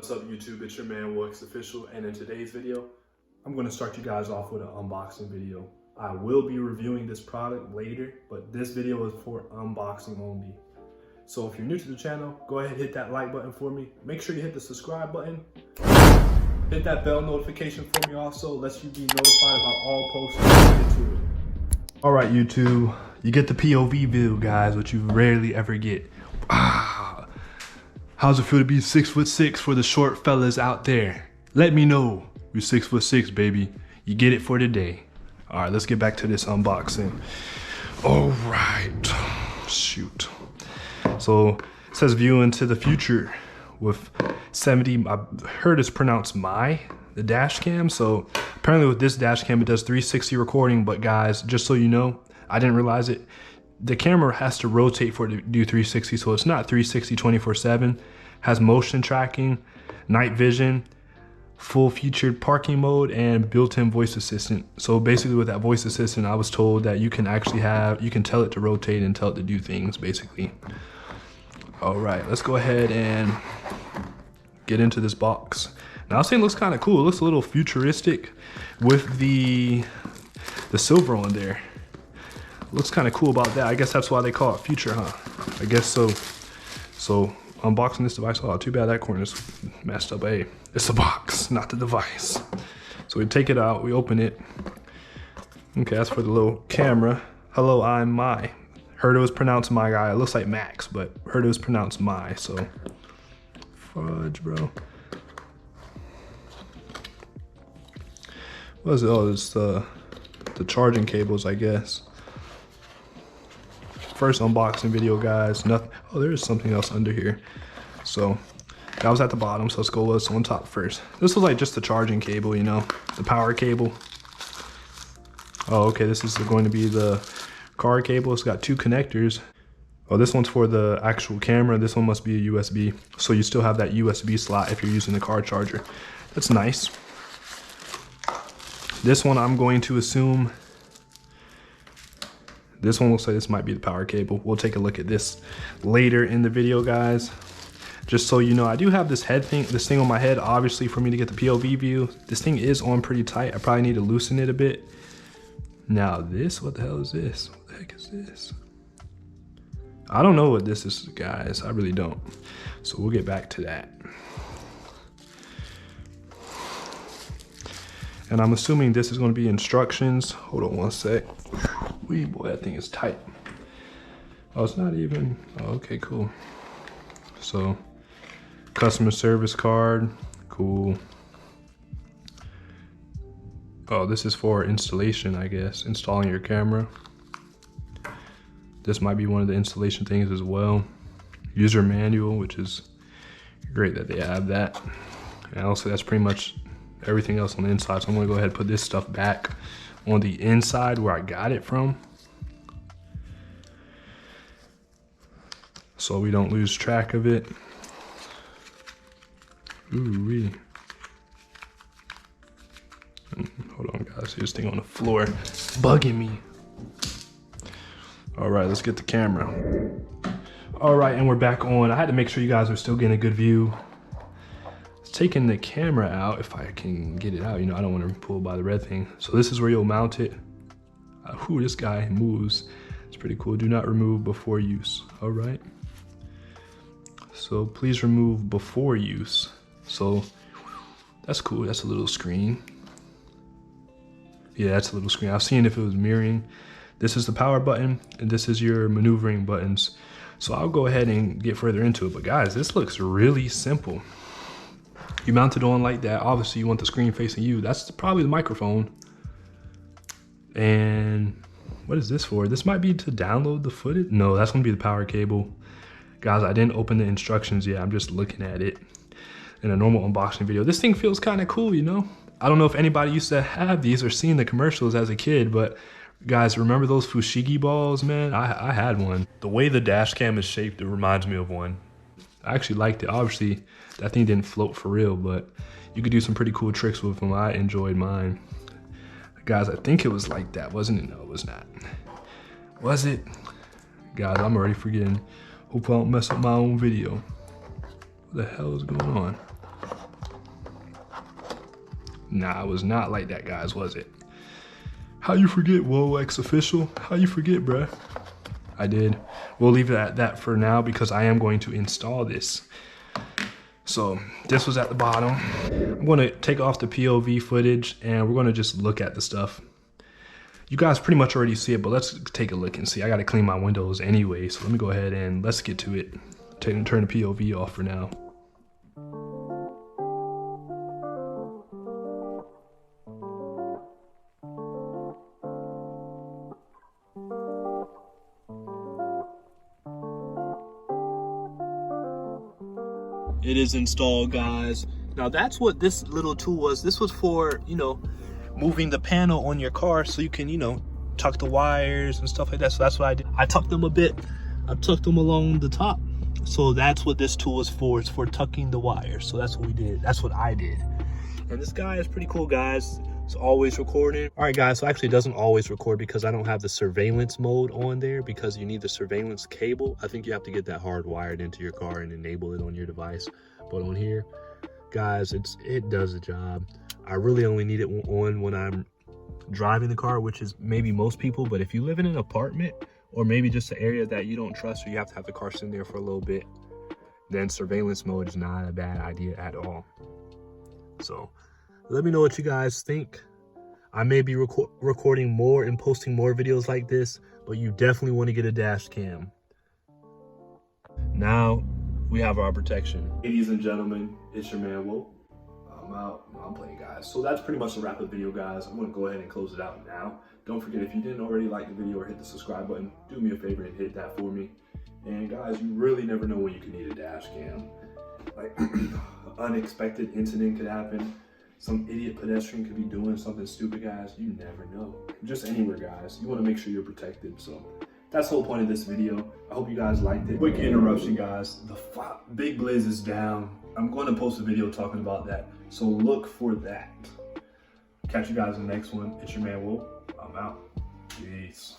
What's up YouTube, it's your man Wax Official, and in today's video, I'm going to start you guys off with an unboxing video. I will be reviewing this product later, but this video is for unboxing only. So if you're new to the channel, go ahead and hit that like button for me. Make sure you hit the subscribe button. Hit that bell notification for me also, lets you be notified about all posts and get to it. Alright YouTube, you get the POV view guys, which you rarely ever get. How's it feel to be 6'6" for the short fellas out there? Let me know. You're 6'6", baby. You get it for today. All right, let's get back to this unboxing. All right, shoot. So it says view into the future with 70, I heard it's pronounced the dash cam. So apparently with this dash cam, it does 360 recording, but guys, just so you know, I didn't realize it. The camera has to rotate for it to do 360, so it's not 360 24/7. Has motion tracking, night vision, full featured parking mode, and built-in voice assistant. So basically with that voice assistant, I was told that you can actually you can tell it to rotate and tell it to do things basically. All right, let's go ahead and get into this box. Now I was saying it looks kind of cool. It looks a little futuristic with the silver on there. Looks kind of cool about that. I guess that's why they call it future, huh? I guess so. So unboxing this device. Oh, too bad that corner's messed up. Hey, it's the box, not the device. So we take it out, we open it. Okay, that's for the little camera. Hello, I'm my. Heard it was pronounced my guy. It looks like Max, but heard it was pronounced my. So fudge, bro. What is it? Oh, it's the charging cables, I guess. First unboxing video, guys. Nothing. Oh, there is something else under here. So that was at the bottom, so let's go what's on top first. This was like just the charging cable, you know, the power cable. Oh, okay, this is going to be the car cable. It's got two connectors. Oh, this one's for the actual camera. This one must be a USB. So you still have that USB slot if you're using the car charger. That's nice. This one I'm going to assume, this one looks like this might be the power cable. We'll take a look at this later in the video, guys. Just so you know, I do have this thing on my head, obviously, for me to get the POV view. This thing is on pretty tight. I probably need to loosen it a bit. Now this, what the hell is this? What the heck is this? I don't know what this is, guys. I really don't. So we'll get back to that. And I'm assuming this is going to be instructions. Hold on one sec. Wee boy, that thing is tight. Oh, it's not even. Oh, okay, cool. So, customer service card, cool. Oh, this is for installation, I guess, installing your camera. This might be one of the installation things as well. User manual, which is great that they have that. And also, that's pretty much everything else on the inside. So I'm gonna go ahead and put this stuff back on the inside where I got it from, so we don't lose track of it. Ooh-wee. Hold on, guys. See this thing on the floor. It's bugging me. All right, let's get the camera. All right, and we're back on. I had to make sure you guys are still getting a good view. Taking the camera out, if I can get it out, you know, I don't want to pull by the red thing. So this is where you'll mount it. Ooh, this guy moves. It's pretty cool. Do not remove before use. All right. So please remove before use. So that's cool. That's a little screen. Yeah, that's a little screen. I was seeing if it was mirroring. This is the power button, and this is your maneuvering buttons. So I'll go ahead and get further into it. But guys, this looks really simple. You mount it on like that. Obviously, you want the screen facing you. That's probably the microphone. And what is this for? This might be to download the footage. No, that's gonna be the power cable. Guys, I didn't open the instructions yet. I'm just looking at it in a normal unboxing video. This thing feels kind of cool, you know? I don't know if anybody used to have these or seen the commercials as a kid, but guys, remember those Fushigi balls, man? I had one. The way the dash cam is shaped, it reminds me of one. I actually liked it. Obviously, that thing didn't float for real, but you could do some pretty cool tricks with them. I enjoyed mine. Guys, I think it was like that, wasn't it? No, it was not. Was it? Guys, I'm already forgetting. Hope I don't mess up my own video. What the hell is going on? Nah, it was not like that, guys, was it? How you forget, Whoa X Official? How you forget, bruh? I did. We'll leave it at that for now because I am going to install this. So this was at the bottom. I'm gonna take off the POV footage and we're gonna just look at the stuff. You guys pretty much already see it, but let's take a look and see. I gotta clean my windows anyway, so let me go ahead and let's get to it. Turn the POV off for now. It is installed, guys. Now that's what this little tool was. This was for, you know, moving the panel on your car so you can, you know, tuck the wires and stuff like that. So that's what I did. I tucked them a bit. I tucked them along the top. So that's what this tool is for. It's for tucking the wires. So that's what we did. That's what I did. And this guy is pretty cool, guys. It's always recording. All right, guys, so actually it doesn't always record because I don't have the surveillance mode on there because you need the surveillance cable. I think you have to get that hardwired into your car and enable it on your device. But on here, guys, it does the job. I really only need it on when I'm driving the car, which is maybe most people. But if you live in an apartment or maybe just an area that you don't trust or you have to have the car sitting there for a little bit, then surveillance mode is not a bad idea at all. So let me know what you guys think. I may be recording more and posting more videos like this, but you definitely want to get a dash cam. Now we have our protection. Ladies and gentlemen, it's your man, Whoa. I'm out. I'm playing, guys. So that's pretty much the wrap of the video, guys. I'm going to go ahead and close it out now. Don't forget, if you didn't already like the video or hit the subscribe button, do me a favor and hit that for me. And guys, you really never know when you can need a dash cam. Like, unexpected incident could happen. Some idiot pedestrian could be doing something stupid, guys. You never know. Just anywhere, guys. You want to make sure you're protected. So that's the whole point of this video. I hope you guys liked it. Quick interruption, guys. The Big Blizz is down. I'm going to post a video talking about that. So look for that. Catch you guys in the next one. It's your man, Whoa. I'm out. Peace.